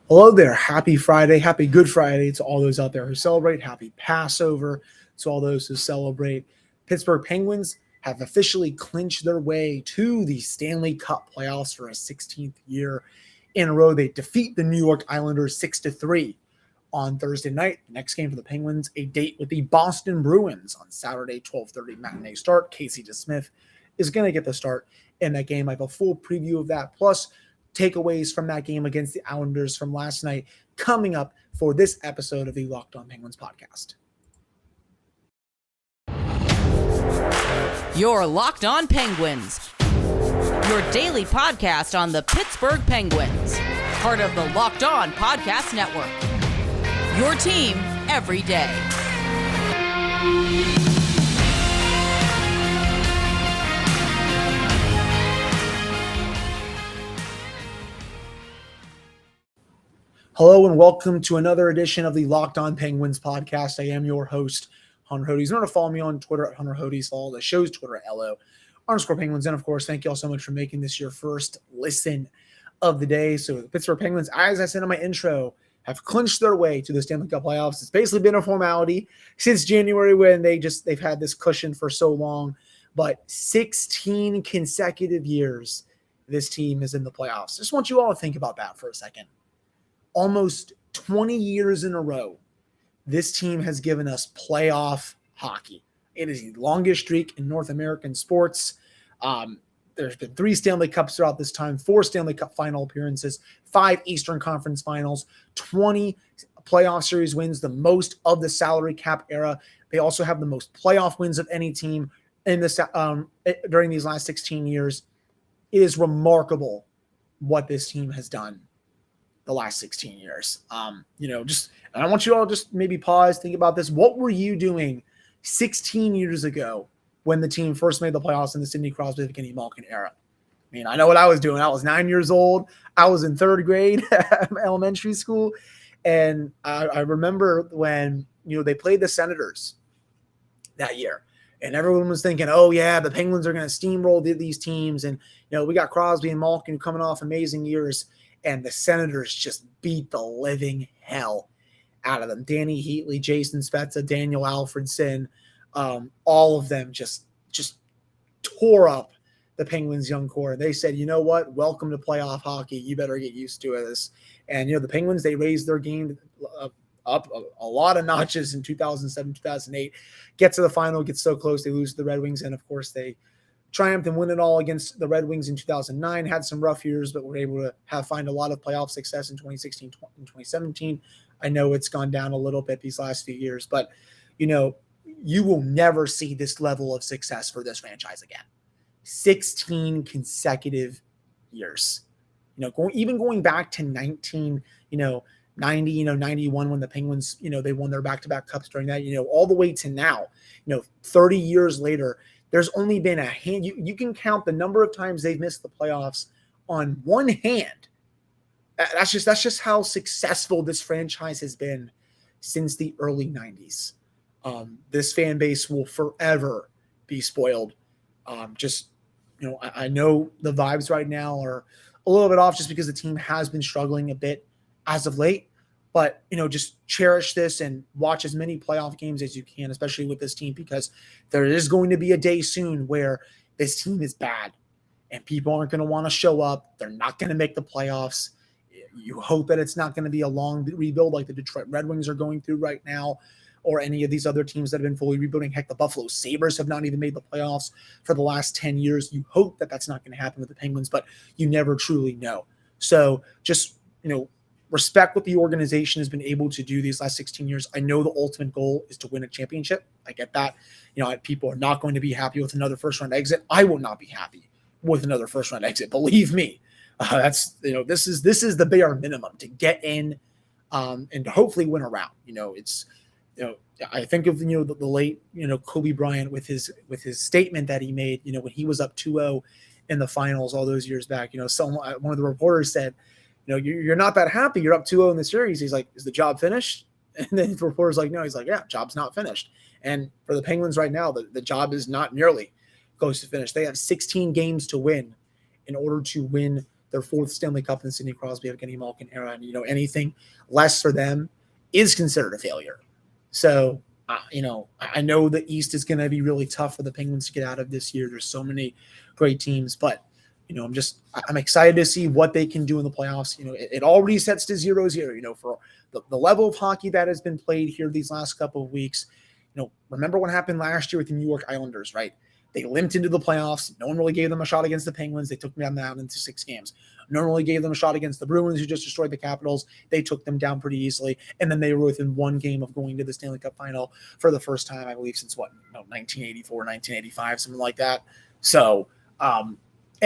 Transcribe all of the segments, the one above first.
Hello there. Happy Friday. Happy Good Friday to all those out there who celebrate. Happy Passover to all those who celebrate. Pittsburgh Penguins have officially clinched their way to the Stanley Cup Playoffs for a 16th year in a row. They defeat the New York Islanders 6-3 on Thursday night. The next game for the Penguins, a date with the Boston Bruins on Saturday, 12:30 matinee start. Casey DeSmith is going to get the start in that game. I have a full preview of that, plus takeaways from that game against the Islanders from last night coming up for this episode of the Locked On Penguins podcast. You're Locked On Penguins, your daily podcast on the Pittsburgh Penguins, part of the Locked On Podcast Network, your team every day. Hello and welcome to another edition of the Locked On Penguins podcast. I am your host, Hunter Hodes. Remember to follow me on Twitter at Hunter Hodes. Follow the show's Twitter at LO_Penguins. And of course, thank you all so much for making this your first listen of the day. So the Pittsburgh Penguins, as I said in my intro, have clinched their way to the Stanley Cup playoffs. It's basically been a formality since January when they've had this cushion for so long. But 16 consecutive years this team is in the playoffs. Just want you all to think about that for a second. Almost 20 years in a row, this team has given us playoff hockey. It is the longest streak in North American sports. There's been 3 Stanley Cups throughout this time, 4 Stanley Cup final appearances, 5 Eastern Conference finals, 20 playoff series wins, the most of the salary cap era. They also have the most playoff wins of any team in this during these last 16 years. It is remarkable what this team has done the last 16 years. And I want you all just maybe pause, think about this. What were you doing 16 years ago when the team first made the playoffs in the Sidney Crosby, McKinney, Malkin era? I mean, I know what I was doing. I was 9 years old. I was in 3rd grade elementary school. And I remember when, they played the Senators that year. And everyone was thinking, oh, yeah, the Penguins are going to steamroll these teams. And, we got Crosby and Malkin coming off amazing years. And the Senators just beat the living hell out of them. Danny Heatley, Jason Spezza, Daniel Alfredson, all of them just tore up the Penguins' young core. They said, you know what? Welcome to playoff hockey. You better get used to this. And, the Penguins, they raised their game up a lot of notches in 2007, 2008. Get to the final, get so close, they lose to the Red Wings. And, of course, they triumphed and win it all against the Red Wings in 2009, had some rough years, but were able to find a lot of playoff success in 2016 and 2017. I know it's gone down a little bit these last few years, but, you will never see this level of success for this franchise again. 16 consecutive years. Going back to 90, 91 when the Penguins, they won their back-to-back cups during that, all the way to now, 30 years later, there's only been a hand. You can count the number of times they've missed the playoffs on one hand. That's just how successful this franchise has been since the early 90s. This fan base will forever be spoiled. I know the vibes right now are a little bit off just because the team has been struggling a bit as of late. But, just cherish this and watch as many playoff games as you can, especially with this team, because there is going to be a day soon where this team is bad and people aren't going to want to show up. They're not going to make the playoffs. You hope that it's not going to be a long rebuild like the Detroit Red Wings are going through right now, or any of these other teams that have been fully rebuilding. Heck, the Buffalo Sabres have not even made the playoffs for the last 10 years. You hope that that's not going to happen with the Penguins, but you never truly know. So just, respect what the organization has been able to do these last 16 years. I know the ultimate goal is to win a championship. I get that. People are not going to be happy with another first-round exit. I will not be happy with another first-round exit. Believe me. This is the bare minimum to get in and to hopefully win a round. I think of the late Kobe Bryant with his statement that he made when he was up 2-0 in the finals all those years back. One of the reporters said, you're not that happy. You're up 2-0 in the series. He's like, is the job finished? And then the reporter's like, no. He's like, yeah, job's not finished. And for the Penguins right now, the job is not nearly close to finish. They have 16 games to win in order to win their 4th Stanley Cup in Sidney Crosby, Evgeny Malkin era, and anything less for them is considered a failure. So I know the East is going to be really tough for the Penguins to get out of this year. There's so many great teams, but I'm excited to see what they can do in the playoffs. It all resets to 0-0. For the level of hockey that has been played here these last couple of weeks. Remember what happened last year with the New York Islanders, right? They limped into the playoffs. No one really gave them a shot against the Penguins. They took them down into 6 games. No one really gave them a shot against the Bruins, who just destroyed the Capitals. They took them down pretty easily. And then they were within 1 game of going to the Stanley Cup final for the first time, I believe, since 1984, 1985, something like that. So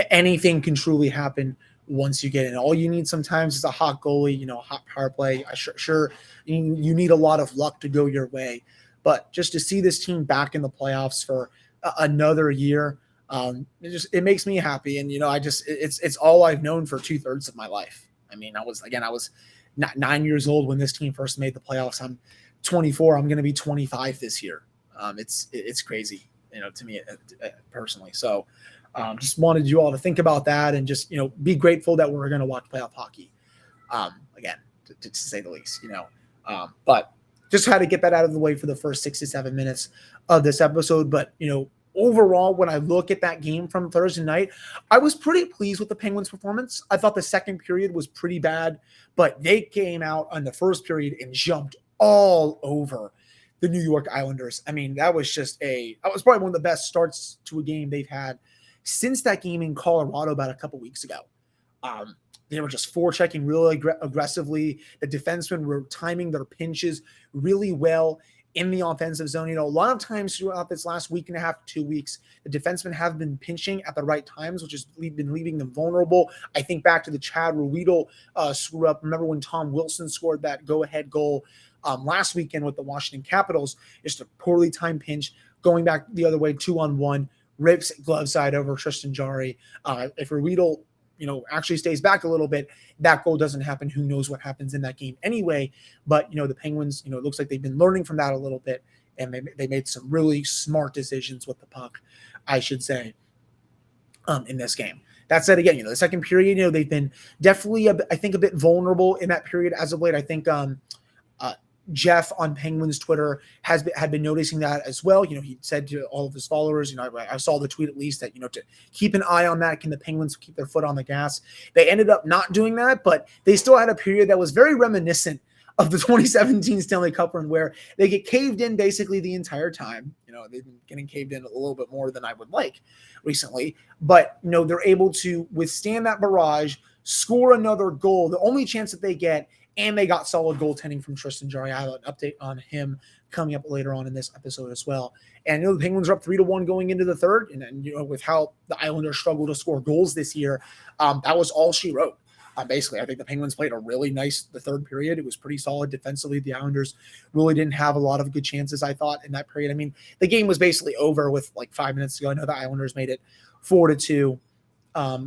anything can truly happen once you get in. All you need sometimes is a hot goalie, a hot power play. Sure, you need a lot of luck to go your way. But just to see this team back in the playoffs for another year, it makes me happy. And it's all I've known for 2/3 of my life. I mean, I was 9 years old when this team first made the playoffs. I'm 24. I'm going to be 25 this year. It's crazy, to me personally. So just wanted you all to think about that and just be grateful that we're going to watch playoff hockey again, to say the least. But just had to get that out of the way for the first 6 to 7 minutes of this episode. But, overall, when I look at that game from Thursday night, I was pretty pleased with the Penguins' performance. I thought the second period was pretty bad, but they came out on the first period and jumped all over the New York Islanders. I mean, that was probably one of the best starts to a game they've had since that game in Colorado about a couple weeks ago. They were just forechecking really aggressively. The defensemen were timing their pinches really well in the offensive zone. A lot of times throughout this last week and a half, 2 weeks, the defensemen have been pinching at the right times, which has been leaving them vulnerable. I think back to the Chad Ruedel screw up. Remember when Tom Wilson scored that go-ahead goal last weekend with the Washington Capitals? Just a poorly timed pinch, going back the other way, 2-on-1, rips glove side over Tristan Jarry. If Ruedel actually stays back a little bit, that goal doesn't happen. Who knows what happens in that game anyway? But, the Penguins, it looks like they've been learning from that a little bit, and they made some really smart decisions with the puck, I should say, in this game. That said, again, the second period, they've been definitely, I think, a bit vulnerable in that period as of late. I think Jeff on Penguins Twitter had been noticing that as well. He said to all of his followers, I saw the tweet at least that, to keep an eye on that. Can the Penguins keep their foot on the gas? They ended up not doing that, but they still had a period that was very reminiscent of the 2017 Stanley Cup run, where they get caved in basically the entire time. They've been getting caved in a little bit more than I would like recently, but they're able to withstand that barrage, score another goal. The only chance that they get, and they got solid goaltending from Tristan Jarry. I have an update on him coming up later on in this episode as well. And the Penguins are up 3-1 going into the third. And then, with how the Islanders struggle to score goals this year, that was all she wrote. Basically, I think the Penguins played a really nice the third period. It was pretty solid defensively. The Islanders really didn't have a lot of good chances, I thought, in that period. I mean, the game was basically over with 5 minutes to go. I know the Islanders made it 4-2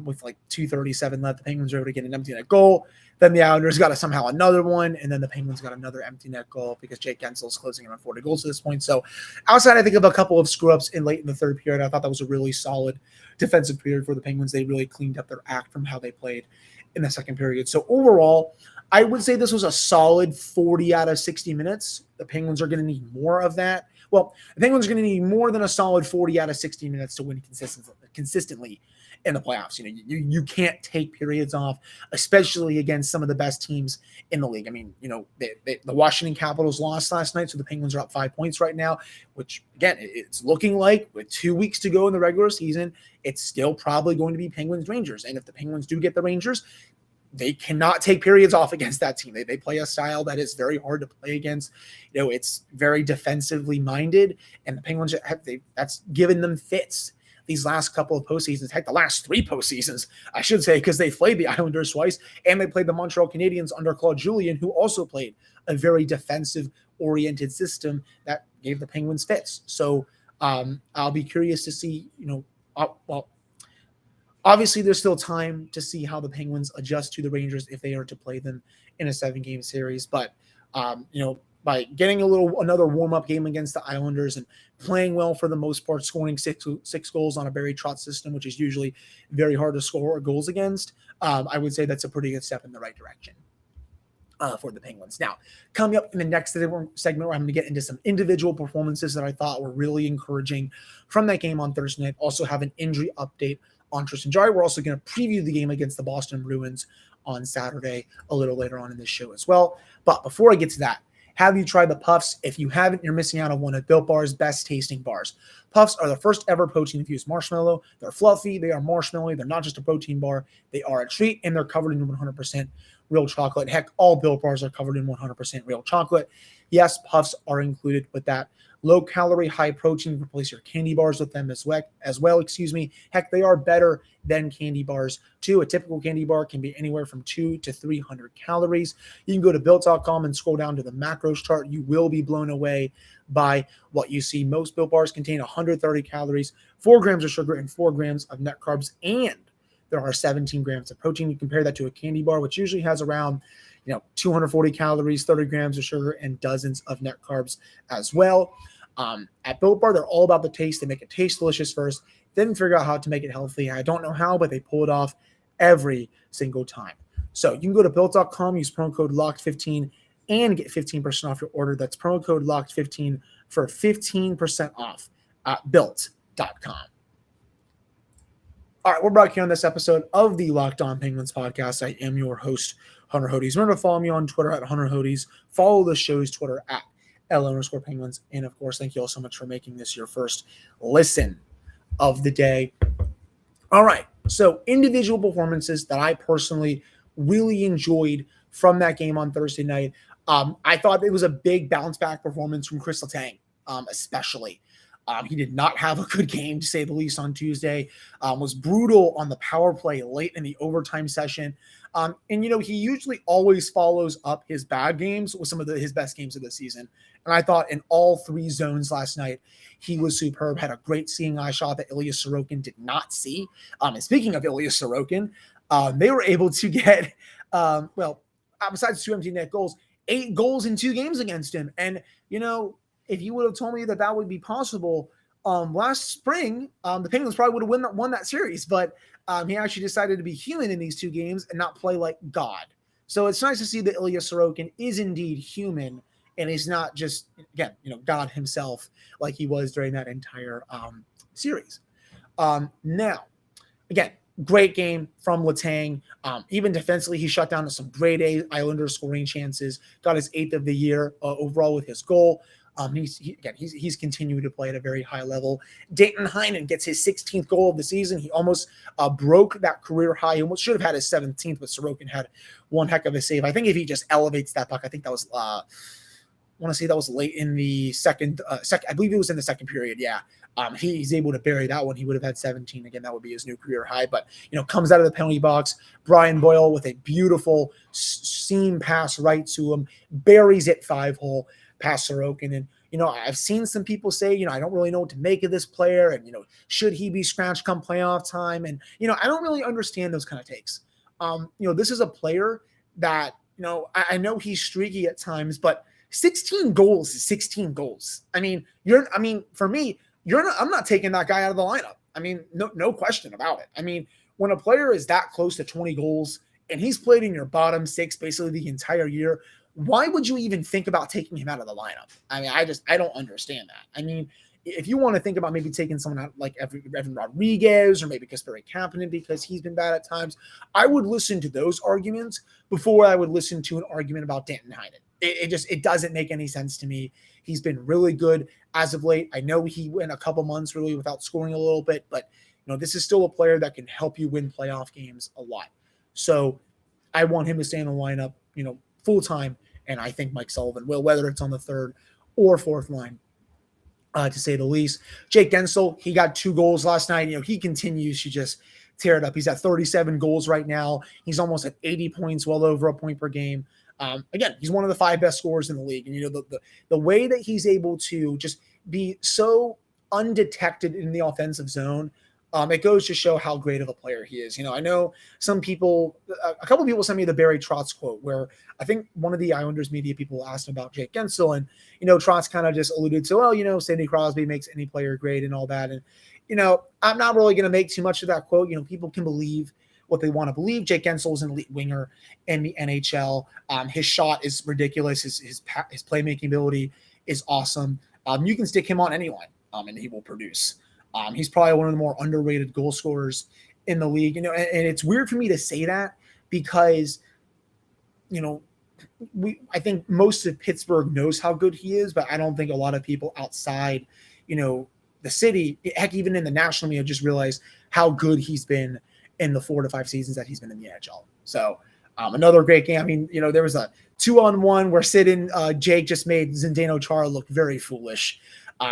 with 2:37 left. The Penguins were able to get an empty net goal. Then the Islanders got somehow another one, and then the Penguins got another empty net goal because Jake Gensel's closing in on 40 goals at this point. So outside, I think, of a couple of screw-ups late in the third period, I thought that was a really solid defensive period for the Penguins. They really cleaned up their act from how they played in the second period. So overall, I would say this was a solid 40 out of 60 minutes. The Penguins are going to need more of that. Well, the Penguins are going to need more than a solid 40 out of 60 minutes to win consistently in the playoffs. You can't take periods off, especially against some of the best teams in the league. I mean, the Washington Capitals lost last night, so the Penguins are up 5 points right now, which, again, it's looking like with 2 weeks to go in the regular season, it's still probably going to be Penguins-Rangers. And if the Penguins do get the Rangers, they cannot take periods off against that team. They play a style that is very hard to play against. It's very defensively minded, and the Penguins that's given them fits these last couple of postseasons. Heck, the last 3 postseasons, I should say, because they played the Islanders twice, and they played the Montreal Canadiens under Claude Julien, who also played a very defensive-oriented system that gave the Penguins fits. So I'll be curious to see, obviously, there's still time to see how the Penguins adjust to the Rangers if they are to play them in a 7-game series. But, by getting another warm-up game against the Islanders and playing well for the most part, scoring six goals on a Barry Trotz system, which is usually very hard to score goals against. I would say that's a pretty good step in the right direction for the Penguins. Now, coming up in the next segment, where I'm going to get into some individual performances that I thought were really encouraging from that game on Thursday night. Also have an injury update on Tristan Jarry. We're also going to preview the game against the Boston Bruins on Saturday a little later on in this show as well. But before I get to that, have you tried the Puffs? If you haven't, you're missing out on one of Built Bar's best tasting bars. Puffs are the first ever protein-infused marshmallow. They're fluffy, they are marshmallowy, they're not just a protein bar, they are a treat, and they're covered in 100% real chocolate. Heck, all Built Bars are covered in 100% real chocolate. Yes, Puffs are included with that. Low calorie, high protein. Replace your candy bars with them as well. Heck, they are better than candy bars too. A typical candy bar can be anywhere from 200 to 300 calories. You can go to built.com and scroll down to the macros chart. You will be blown away by what you see. Most Built Bars contain 130 calories, 4 grams of sugar, and 4 grams of net carbs, and there are 17 grams of protein. You compare that to a candy bar, which usually has around 240 calories, 30 grams of sugar, and dozens of net carbs as well. At Built Bar, they're all about the taste. They make it taste delicious first, then figure out how to make it healthy. I don't know how, but they pull it off every single time. So you can go to built.com, use promo code LOCKED15, and get 15% off your order. That's promo code LOCKED15 for 15% off at built.com. All right, we're back here on this episode of the Locked On Penguins podcast. I am your host, Hunter Hodes. Remember to follow me on Twitter at Hunter Hodes. Follow the show's Twitter at @L_Penguins. And of course, thank you all so much for making this your first listen of the day. All right, so individual performances that I personally really enjoyed from that game on Thursday night. I thought it was a big bounce back performance from Kris Letang, especially. He did not have a good game, to say the least, on Tuesday. Was brutal on the power play late in the overtime session. And he usually always follows up his bad games with some of his best games of the season. And I thought in all 3 zones last night, he was superb, had a great seeing eye shot that Ilya Sorokin did not see. And speaking of Ilya Sorokin, they were able to get, besides 2 empty net goals, 8 goals in 2 games against him. And, if you would have told me that would be possible last spring, the Penguins probably would have won that series. But he actually decided to be human in these 2 games and not play like God. So it's nice to see that Ilya Sorokin is indeed human and he's not just, again, God himself like he was during that entire series. Now, again, great game from Letang. Even defensively, he shut down some grade A Islanders scoring chances, got his 8th of the year overall with his goal. He's continued to play at a very high level. Danton Heinen gets his 16th goal of the season. He almost broke that career high. He almost should have had his 17th, but Sorokin had one heck of a save. I think if he just elevates that puck, I think that was I want to say that was late in the second. I believe it was in the second period. Yeah, he's able to bury that one. He would have had 17 again. That would be his new career high. But comes out of the penalty box. Brian Boyle with a beautiful seam pass right to him, buries it 5-hole. Past Sorokin. And, I've seen some people say, I don't really know what to make of this player. And, should he be scratched come playoff time? And, I don't really understand those kind of takes. This is a player that, I know he's streaky at times, but 16 goals is 16 goals. For me, I'm not taking that guy out of the lineup. No question about it. When a player is that close to 20 goals and he's played in your bottom 6 basically the entire year, why would you even think about taking him out of the lineup? I don't understand that. If you want to think about maybe taking someone out like Evan Rodriguez or maybe Kasperi Kapanen because he's been bad at times, I would listen to those arguments before I would listen to an argument about Danton Heinen. It doesn't make any sense to me. He's been really good as of late. I know he went a couple months really without scoring a little bit, but this is still a player that can help you win playoff games a lot. So I want him to stay in the lineup, full time. And I think Mike Sullivan will, whether it's on the 3rd or 4th line, to say the least. Jake Guentzel, he got 2 goals last night. He continues to just tear it up. He's at 37 goals right now. He's almost at 80 points, well over a point per game. Again, he's one of the 5 best scorers in the league. And, the way that he's able to just be so undetected in the offensive zone, it goes to show how great of a player he is. I know some people, a couple of people sent me the Barry Trotz quote where I think one of the Islanders media people asked about Jake Gensel, and, Trotz kind of just alluded to, well, Sidney Crosby makes any player great and all that. And, I'm not really going to make too much of that quote. People can believe what they want to believe. Jake Gensel is an elite winger in the NHL. His shot is ridiculous. His playmaking ability is awesome. You can stick him on anyone, and he will produce. He's probably one of the more underrated goal scorers in the league. And it's weird for me to say that because, I think most of Pittsburgh knows how good he is, but I don't think a lot of people outside, the city, heck, even in the national media, just realize how good he's been in the 4 to 5 seasons that he's been in the NHL. So another great game. I mean, there was a 2-on-1 where Sid and Jake just made Zdeno Chara look very foolish.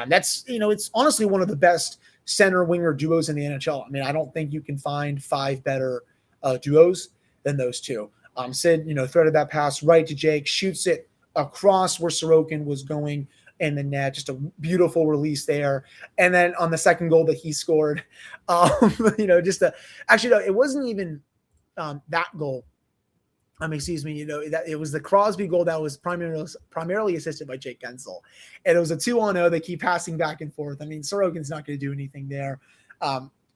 That's, it's honestly one of the best center winger duos in the NHL. I mean, I don't think you can find 5 better duos than those two. Sid, threaded that pass right to Jake, shoots it across where Sorokin was going in the net. Just a beautiful release there. And then on the second goal that he scored, it wasn't even that goal. It was the Crosby goal that was primarily assisted by Jake Gensel. And it was a 2-on-0. They keep passing back and forth. I mean, Sorokin's not going to do anything there.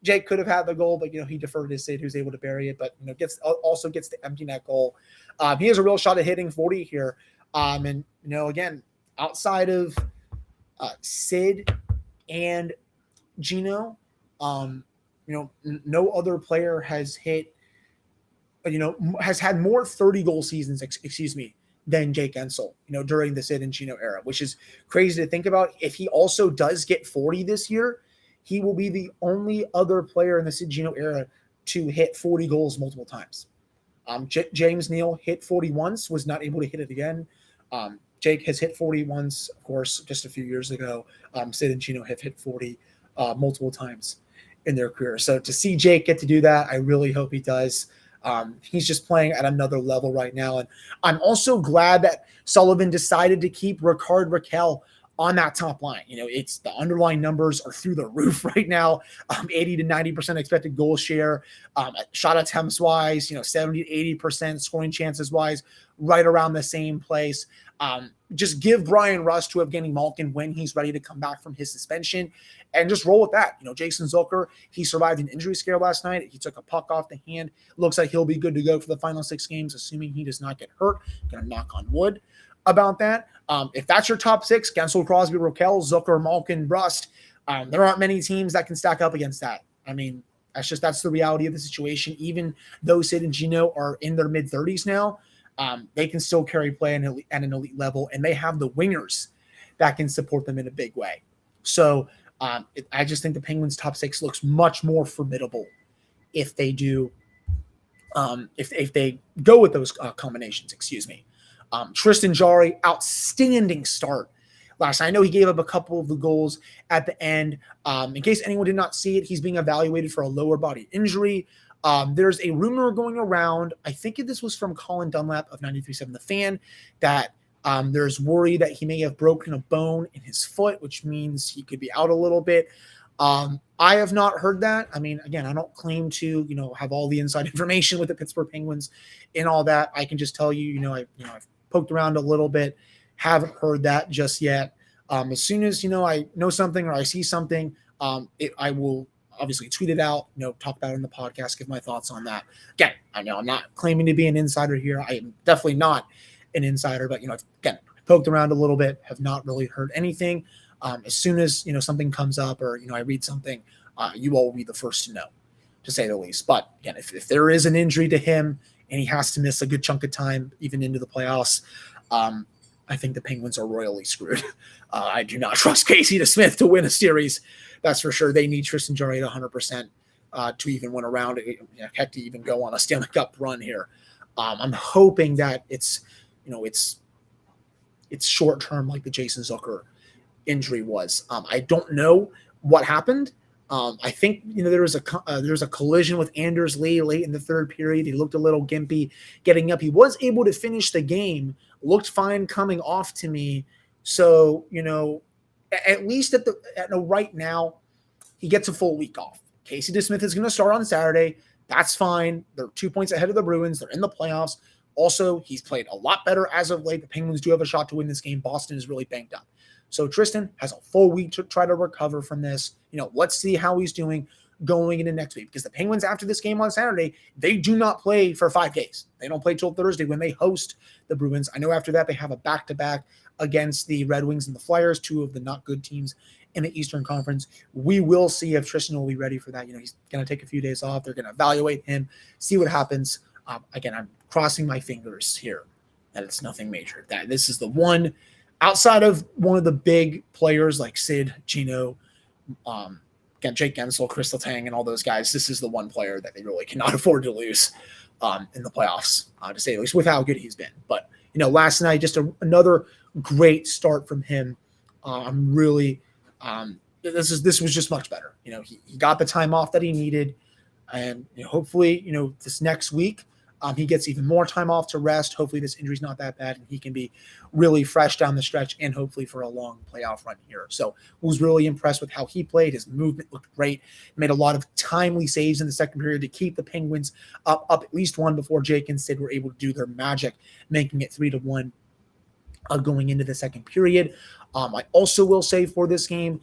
Jake could have had the goal, but, he deferred to Sid, who's able to bury it, but, gets the empty net goal. He has a real shot at hitting 40 here. And, again, outside of Sid and Gino, no other player has hit, has had more 30-goal seasons, than Jake Gensel, during the Sid and Gino era, which is crazy to think about. If he also does get 40 this year, he will be the only other player in the Sid Gino era to hit 40 goals multiple times. James Neal hit 40 once, was not able to hit it again. Jake has hit 40 once, of course, just a few years ago. Sid and Gino have hit 40 multiple times in their career. So to see Jake get to do that, I really hope he does. He's just playing at another level right now. And I'm also glad that Sullivan decided to keep Ricard Raquel on that top line. It's the underlying numbers are through the roof right now. 80 to 90% expected goal share, shot attempts wise, 70 to 80% scoring chances wise, right around the same place. Just give Brian Rust to Evgeny Malkin when he's ready to come back from his suspension and just roll with that. Jason Zucker, he survived an injury scare last night. He took a puck off the hand. Looks like he'll be good to go for the final 6 games, assuming he does not get hurt. Gonna knock on wood about that. If that's your top 6, Gensel, Crosby, Raquel, Zucker, Malkin, Rust, there aren't many teams that can stack up against that. I mean, that's the reality of the situation. Even though Sid and Gino are in their mid-30s now, they can still carry play at an elite level, and they have the wingers that can support them in a big way. So I just think the Penguins' top 6 looks much more formidable if they do, if they go with those combinations. Tristan Jarry, outstanding start last night. I know he gave up a couple of the goals at the end. In case anyone did not see it, he's being evaluated for a lower body injury. There's a rumor going around, I think this was from Colin Dunlap of 93.7 The Fan, that there's worry that he may have broken a bone in his foot, which means he could be out a little bit. I have not heard that. I mean, again, I don't claim to, have all the inside information with the Pittsburgh Penguins and all that. I can just tell you, I've poked around a little bit, haven't heard that just yet. As soon as, I know something or I see something, I will obviously tweet it out, talk about it in the podcast, give my thoughts on that. Again, I know I'm not claiming to be an insider here. I am definitely not an insider, but, again, poked around a little bit, have not really heard anything. As soon as, something comes up or, I read something, you all will be the first to know, to say the least. But again, if there is an injury to him and he has to miss a good chunk of time, even into the playoffs, I think the Penguins are royally screwed. I do not trust Casey DeSmith to win a series. That's for sure. They need Tristan Jarry at 100% to even win a round, heck, to even go on a Stanley Cup run here. I'm hoping that it's short term, like the Jason Zucker injury was. I don't know what happened. I think there was a collision with Anders Lee late in the third period. He looked a little gimpy getting up. He was able to finish the game. Looked fine coming off to me. So at least at right now, he gets a full week off. Casey DeSmith is going to start on Saturday. That's fine. They're 2 points ahead of the Bruins. They're in the playoffs. Also, he's played a lot better as of late. The Penguins do have a shot to win this game. Boston is really banged up. So Tristan has a full week to try to recover from this. Let's see how he's doing going into next week, because the Penguins, after this game on Saturday, they do not play for 5 days. They don't play till Thursday when they host the Bruins. I know after that they have a back-to-back against the Red Wings and the Flyers, 2 of the not good teams in the Eastern Conference. We will see if Tristan will be ready for that. He's going to take a few days off. They're going to evaluate him, see what happens. Again, I'm crossing my fingers here that it's nothing major. That this is the one, outside of one of the big players like Sid, Gino, Jake Gensel, Kris Letang, and all those guys, this is the one player that they really cannot afford to lose in the playoffs, to say the least, with how good he's been. But, last night, just another great start from him. I'm really this was just much better. He got the time off that he needed, and hopefully, this next week, he gets even more time off to rest. Hopefully this injury's not that bad and he can be really fresh down the stretch and hopefully for a long playoff run here. So was really impressed with how he played. His movement looked great. Made a lot of timely saves in the second period to keep the Penguins up at least one before Jake and Sid were able to do their magic, making it 3-1 going into the second period. I also will say for this game,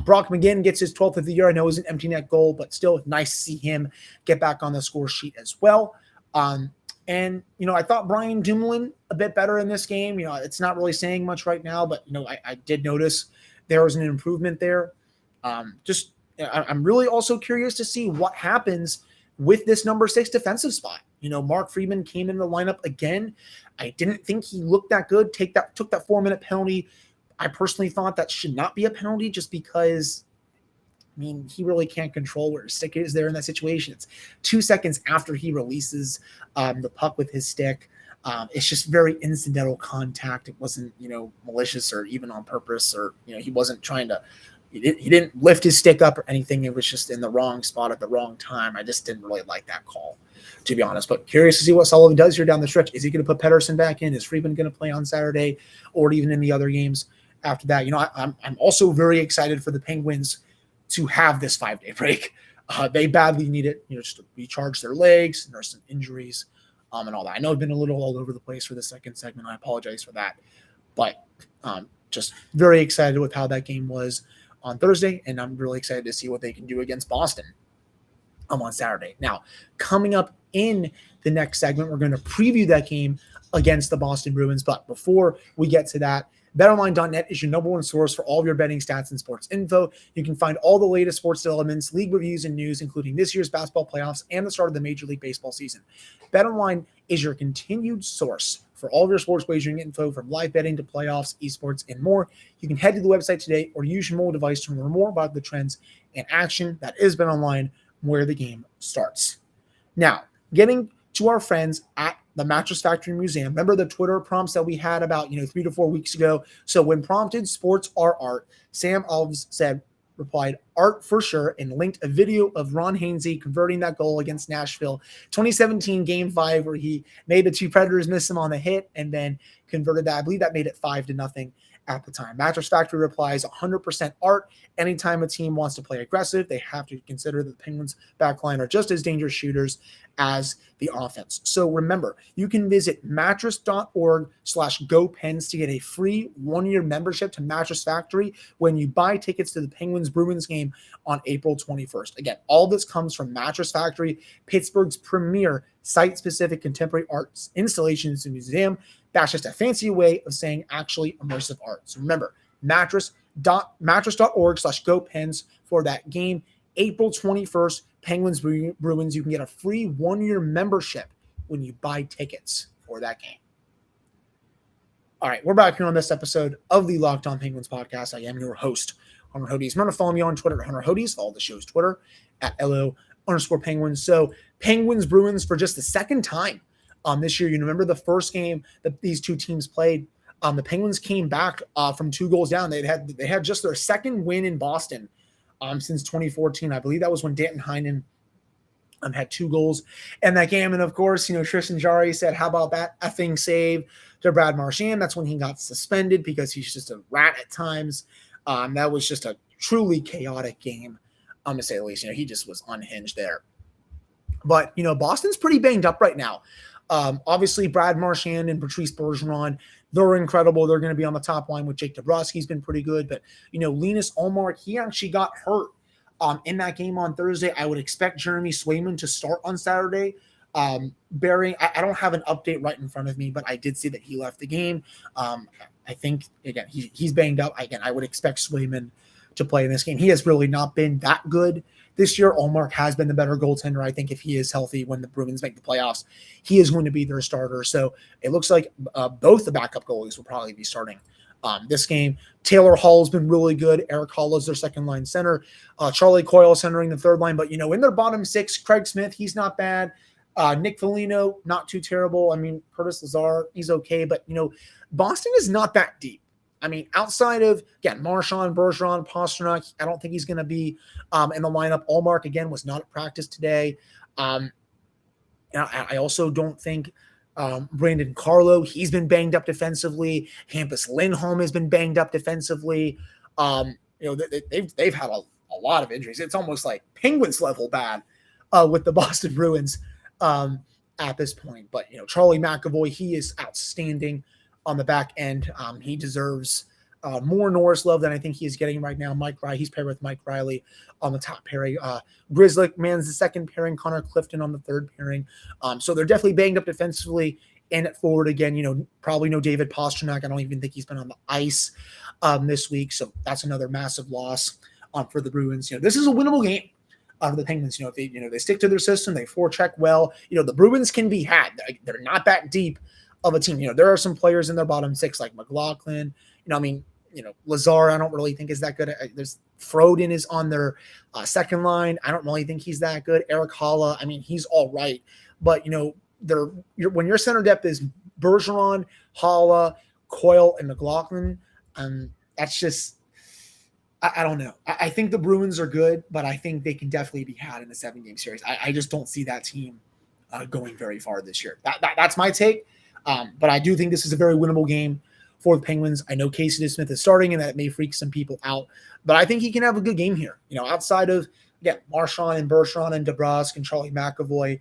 Brock McGinn gets his 12th of the year. I know it was an empty net goal, but still nice to see him get back on the score sheet as well. And I thought Brian Dumoulin a bit better in this game. It's not really saying much right now, but I did notice there was an improvement there. I'm really also curious to see what happens with this number 6 defensive spot. Mark Friedman came in the lineup again. I didn't think he looked that good. Took that 4-minute penalty. I personally thought that should not be a penalty just because, he really can't control where his stick is there in that situation. It's 2 seconds after he releases the puck with his stick. It's just very incidental contact. It wasn't, malicious or even on purpose, or, he wasn't trying to, he didn't lift his stick up or anything. It was just in the wrong spot at the wrong time. I just didn't really like that call, to be honest. But curious to see what Sullivan does here down the stretch. Is he going to put Pettersson back in? Is Friedman going to play on Saturday or even in the other games after that? I'm also very excited for the Penguins to have this 5-day break. They badly need it, just to recharge their legs. There's some injuries and all that. I know I've been a little all over the place for the second segment. I apologize for that. But just very excited with how that game was on Thursday, and I'm really excited to see what they can do against Boston on Saturday. Now, coming up in the next segment, we're going to preview that game against the Boston Bruins. But before we get to that, BetOnline.net is your number one source for all of your betting stats and sports info. You can find all the latest sports developments, league reviews, and news, including this year's basketball playoffs and the start of the Major League Baseball season. BetOnline is your continued source for all of your sports wagering info, from live betting to playoffs, esports, and more. You can head to the website today or use your mobile device to learn more about the trends and action that is BetOnline, where the game starts. Now, getting to our friends at the Mattress Factory Museum. Remember the Twitter prompts that we had about 3 to 4 weeks ago? So when prompted, sports are art. Sam Alves replied, art for sure, and linked a video of Ron Hainsey converting that goal against Nashville, 2017 Game 5, where he made the 2 Predators miss him on the hit and then converted that. I believe that made it 5-0 at the time. Mattress Factory replies, 100% art. Anytime a team wants to play aggressive, they have to consider that the Penguins backline are just as dangerous shooters as the offense. So remember, you can visit mattress.org/GoPens to get a free 1-year membership to Mattress Factory when you buy tickets to the Penguins Bruins game on April 21st. Again, all this comes from Mattress Factory, Pittsburgh's premier site-specific contemporary arts installations and museum. That's just a fancy way of saying actually immersive art. So remember, mattress.org/GoPens for that game, April 21st, Penguins Bruins. You can get a free 1-year membership when you buy tickets for that game. All right, we're back here on this episode of the Locked On Penguins podcast. I am your host, Hunter Hodes. Remember to follow me on Twitter at Hunter Hodes. Follow the show's Twitter at LO_Penguins. So Penguins Bruins for just the second time this year. You remember the first game that these two teams played. The Penguins came back from 2 goals down. They had just their second win in Boston since 2014. I believe that was when Danton Heinen had 2 goals in that game. And of course, Tristan Jarry said, how about that effing save to Brad Marchand? That's when he got suspended because he's just a rat at times. That was just a truly chaotic game to say the least. He just was unhinged there. But, Boston's pretty banged up right now. Obviously, Brad Marchand and Patrice Bergeron, they're incredible. They're going to be on the top line with Jake DeBruski's been pretty good. But, Linus Ullmark, he actually got hurt in that game on Thursday. I would expect Jeremy Swayman to start on Saturday. Barry, I don't have an update right in front of me, but I did see that he left the game. I think, again, he's banged up. Again, I would expect Swayman to play in this game. He has really not been that good this year. Ullmark has been the better goaltender. I think if he is healthy when the Bruins make the playoffs, he is going to be their starter. So it looks like both the backup goalies will probably be starting this game. Taylor Hall's been really good. Eric Hall is their second line center. Charlie Coyle centering the third line. But, in their bottom six, Craig Smith, he's not bad. Nick Foligno, not too terrible. I mean, Curtis Lazar, he's okay. But, Boston is not that deep. I mean, outside of, again, Marchand, Bergeron, Pastrnak, I don't think he's going to be in the lineup. Ullmark, again, was not at practice today. I also don't think Brandon Carlo, he's been banged up defensively. Hampus Lindholm has been banged up defensively. They've had a lot of injuries. It's almost like Penguins level bad with the Boston Bruins at this point. But, Charlie McAvoy, he is outstanding on the back end. He deserves more Norris love than I think he is getting right now. Mike Riley, he's paired with Mike Riley on the top pairing. Grizzlick man's the second pairing. Connor Clifton on the third pairing. So they're definitely banged up defensively. And at forward again, probably no David Pastrnak. I don't even think he's been on the ice this week. So that's another massive loss for the Bruins. This is a winnable game for the Penguins. If they stick to their system, they forecheck well. The Bruins can be had. They're not that deep of a team. There are some players in their bottom six like McLaughlin. Lazar, I don't really think is that good. There's Frodin is on their second line. I don't really think he's that good. Eric Halla, I mean, he's all right. But, when your center depth is Bergeron, Halla, Coyle, and McLaughlin, that's just, I don't know. I think the Bruins are good, but I think they can definitely be had in a 7-game series. I just don't see that team going very far this year. That's my take. But I do think this is a very winnable game for the Penguins. I know Casey DeSmith is starting, and that may freak some people out, but I think he can have a good game here. Outside of, Marchand and Bergeron and DeBrusk and Charlie McAvoy,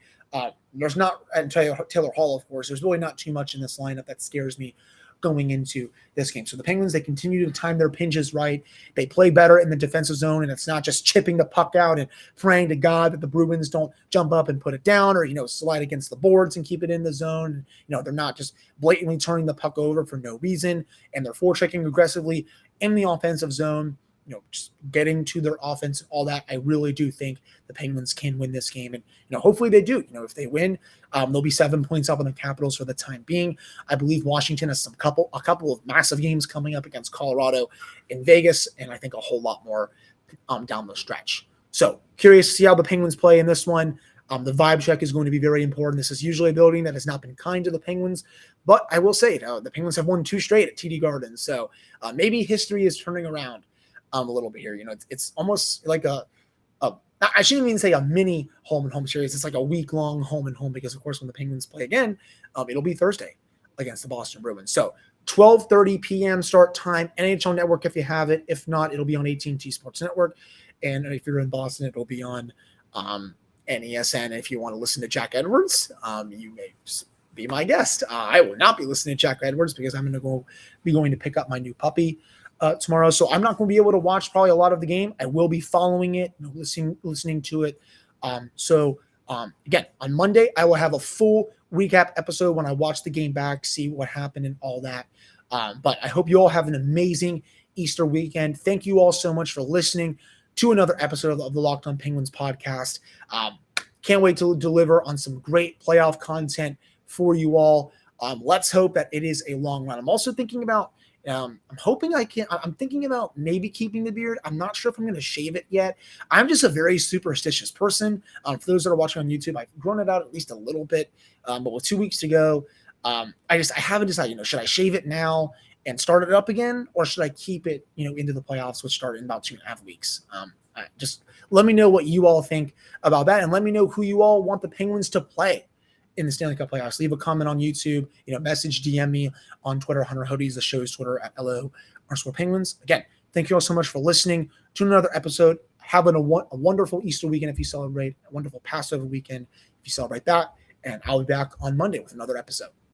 there's not, and Taylor Hall, of course, there's really not too much in this lineup that scares me going into this game. So the Penguins, they continue to time their pinches right. They play better in the defensive zone, and it's not just chipping the puck out and praying to God that the Bruins don't jump up and put it down or, slide against the boards and keep it in the zone. They're not just blatantly turning the puck over for no reason, and they're forechecking aggressively in the offensive zone, just getting to their offense and all that. I really do think the Penguins can win this game. And, hopefully they do. If they win, they'll be 7 points up on the Capitals for the time being. I believe Washington has a couple of massive games coming up against Colorado in Vegas, and I think a whole lot more down the stretch. So curious to see how the Penguins play in this one. The vibe check is going to be very important. This is usually a building that has not been kind to the Penguins, but I will say the Penguins have won 2 straight at TD Garden. So maybe history is turning around a little bit here. It's almost like I shouldn't even say a mini home and home series. It's like a week-long home and home because, of course, when the Penguins play again, it'll be Thursday against the Boston Bruins. So 12:30 p.m. start time, NHL Network if you have it. If not, it'll be on AT&T Sports Network. And if you're in Boston, it'll be on NESN. If you want to listen to Jack Edwards, you may just be my guest. I will not be listening to Jack Edwards because I'm going to pick up my new puppy tomorrow. So I'm not going to be able to watch probably a lot of the game. I will be following it, listening to it. Again, on Monday, I will have a full recap episode when I watch the game back, see what happened and all that. But I hope you all have an amazing Easter weekend. Thank you all so much for listening to another episode of the Locked On Penguins podcast. Can't wait to deliver on some great playoff content for you all. Let's hope that it is a long run. I'm also thinking about I'm thinking about maybe keeping the beard. I'm not sure if I'm going to shave it yet. I'm just a very superstitious person. For those that are watching on YouTube, I've grown it out at least a little bit. But with 2 weeks to go, I haven't decided, should I shave it now and start it up again, or should I keep it, into the playoffs, which start in about 2.5 weeks? Just let me know what you all think about that, and let me know who you all want the Penguins to play in the Stanley Cup Playoffs. Leave a comment on YouTube, message, DM me on Twitter. Hunter Hodes, the show's Twitter at @LO_Penguins. Again, thank you all so much for listening to another episode. have a wonderful Easter weekend if you celebrate, a wonderful Passover weekend if you celebrate that. And I'll be back on Monday with another episode.